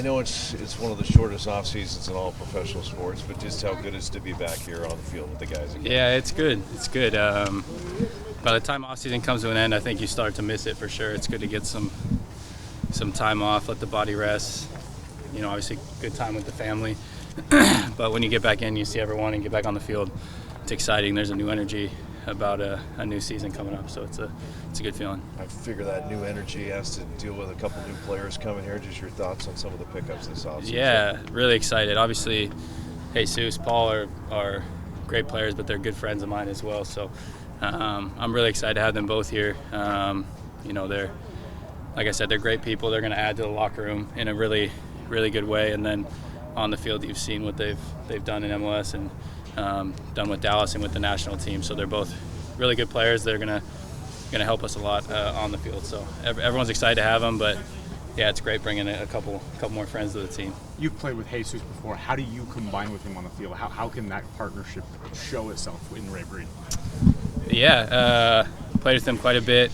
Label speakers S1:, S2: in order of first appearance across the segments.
S1: I know it's one of the shortest off seasons in all professional sports, but just how good it is to be back here on the field with the guys again.
S2: Yeah, it's good. It's good. By the time off season comes to an end, I think you start to miss it for sure. It's good to get some time off, let the body rest. Obviously good time with the family. But when you get back in, you see everyone and get back on the field. It's exciting. There's a new energy about a new season coming up, so it's a good feeling.
S1: I figure that new energy has to deal with a couple new players coming here. Just your thoughts on some of the pickups this offseason?
S2: Yeah, really excited. Obviously, Jesus, Paul are great players, but they're good friends of mine as well. So I'm really excited to have them both here. They're, like I said, they're great people. They're going to add to the locker room in a really, really good way. And then on the field, you've seen what they've done in MLS and done with Dallas and with the national team. So they're both really good players. They're gonna help us a lot on the field. So everyone's excited to have them. But yeah, it's great bringing a couple more friends to the team.
S3: You've played with Jesus before. How do you combine with him on the field? How can that partnership show itself in Ray Breed?
S2: Yeah, played with him quite a bit.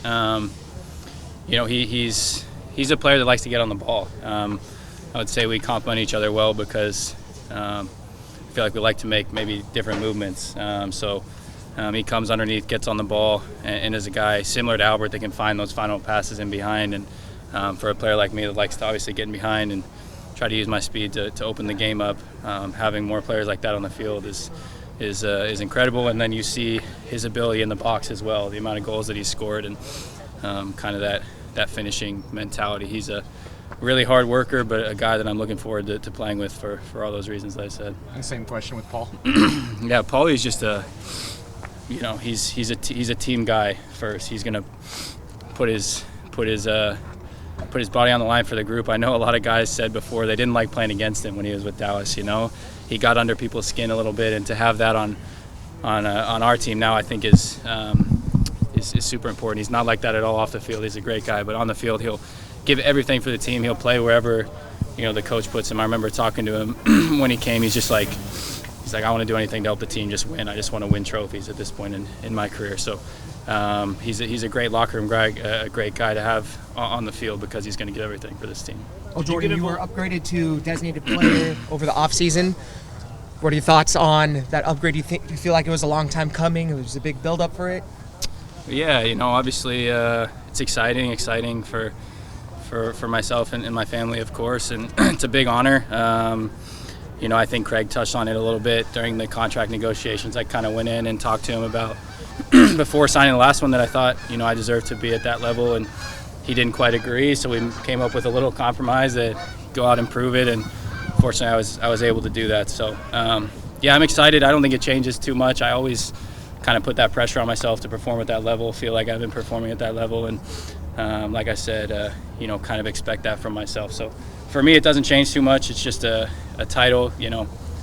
S2: He's a player that likes to get on the ball. I would say we complement each other well because I feel like we like to make maybe different movements. He comes underneath, gets on the ball, and is a guy similar to Albert that can find those final passes in behind. And for a player like me that likes to obviously get in behind and try to use my speed to open the game up, having more players like that on the field is incredible. And then you see his ability in the box as well, the amount of goals that he's scored, and kind of that finishing mentality. He's a really hard worker, but a guy that I'm looking forward to playing with for all those reasons that I said.
S3: And same question with Paul.
S2: Yeah, Paulie's just he's a team guy first. He's gonna put his body on the line for the group. I know a lot of guys said before they didn't like playing against him when he was with Dallas. He got under people's skin a little bit, and to have that on our team now, I think is super important. He's not like that at all off the field. He's a great guy, but on the field he'll give everything for the team. He'll play wherever the coach puts him. I remember talking to him when he came. He's like I want to do anything to help the team just win. I just want to win trophies at this point in my career. So he's a great locker room guy, a great guy to have on the field because he's going to get everything for this team.
S4: Well, Jordan, you were upgraded to designated player over the offseason. What are your thoughts on that upgrade? Do you feel like it was a long time coming? It was a big build-up for it?
S2: Yeah, obviously it's exciting for myself and my family, of course, and it's a big honor. I think Craig touched on it a little bit during the contract negotiations. I kind of went in and talked to him about before signing the last one that I thought I deserved to be at that level, and he didn't quite agree. So we came up with a little compromise that go out and prove it, and fortunately I was able to do that. So yeah, I'm excited. I don't think it changes too much. I always kind of put that pressure on myself to perform at that level. Feel like I've been performing at that level, and like I said, kind of expect that from myself. So for me, it doesn't change too much. It's just a title.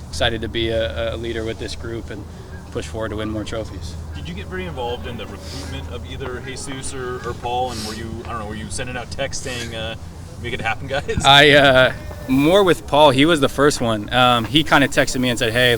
S2: Excited to be a leader with this group and push forward to win more trophies.
S5: Did you get very involved in the recruitment of either Jesus or Paul? And were you sending out texts saying, "Make it happen, guys"?
S2: I more with Paul. He was the first one. He kind of texted me and said, "Hey,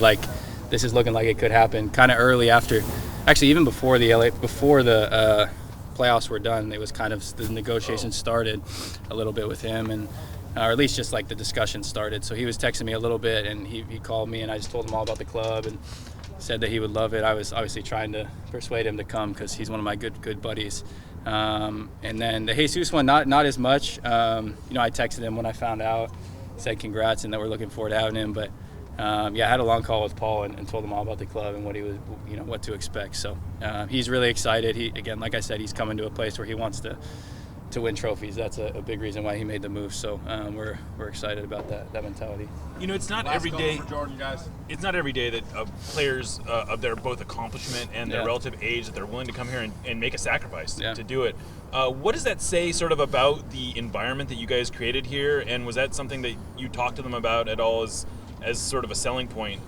S2: this is looking like it could happen." Kind of early after, actually even before the playoffs were done, it was kind of the negotiations started a little bit with him, and or at least just the discussion started. So he was texting me a little bit, and he called me, and I just told him all about the club and said that he would love it. I was obviously trying to persuade him to come because he's one of my good buddies. And then the Jesus one, not as much. I texted him when I found out, said congrats and that we're looking forward to having him. But I had a long call with Paul and told him all about the club and what he was, what to expect. So he's really excited. He, again, like I said, he's coming to a place where he wants to win trophies. That's a big reason why he made the move. So we're excited about that mentality.
S5: It's not every day. For Jordan, guys. It's not every day that players of their both accomplishment and their relative age that they're willing to come here and make a sacrifice to do it. What does that say sort of about the environment that you guys created here? And was that something that you talked to them about at all as sort of a selling point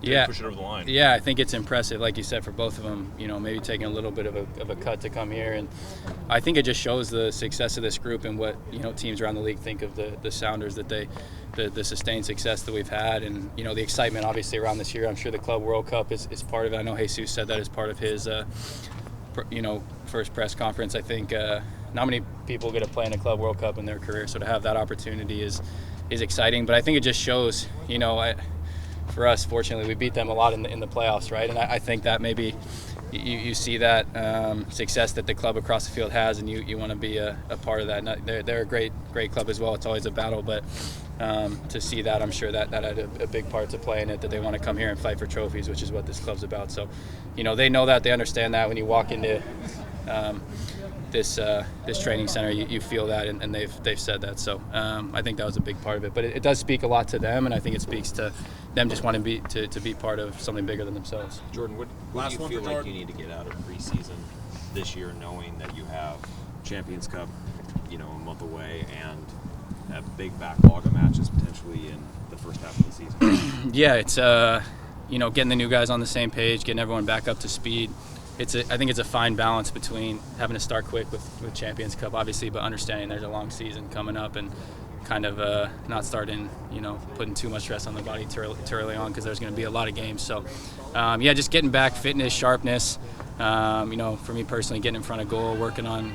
S5: to push it over the line?
S2: Yeah, I think it's impressive, like you said, for both of them, maybe taking a little bit of a cut to come here. And I think it just shows the success of this group and what, teams around the league think of the Sounders, that the sustained success that we've had, and, the excitement obviously around this year. I'm sure the Club World Cup is part of it. I know Jesus said that as part of his, first press conference. I think not many people get to play in a Club World Cup in their career, so to have that opportunity is is exciting. But I think it just shows, for us, fortunately, we beat them a lot in the playoffs, right? And I think that maybe you see that success that the club across the field has, and you want to be a part of that. And they're a great club as well. It's always a battle, but to see that, I'm sure that had a big part to play in it, that they want to come here and fight for trophies, which is what this club's about. So, they know that, they understand that. When you walk into this training center, you feel that, and they've said that. So I think that was a big part of it. But it does speak a lot to them, and I think it speaks to them just wanting to be part of something bigger than themselves.
S6: Jordan, what do you feel like you need to get out of preseason this year, knowing that you have Champions Cup, a month away, and a big backlog of matches potentially in the first half of the season?
S2: Yeah, it's getting the new guys on the same page, getting everyone back up to speed. I think it's a fine balance between having to start quick with Champions Cup, obviously, but understanding there's a long season coming up, and kind of not starting, putting too much stress on the body too early on, because there's going to be a lot of games. So, just getting back, fitness, sharpness. For me personally, getting in front of goal, working on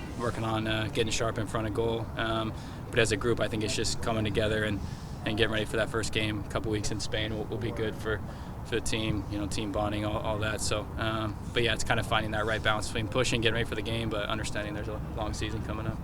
S2: getting sharp in front of goal. But as a group, I think it's just coming together and getting ready for that first game. A couple weeks in Spain will be good for the team, team bonding, all that. So, but yeah, it's kind of finding that right balance between pushing, getting ready for the game, but understanding there's a long season coming up.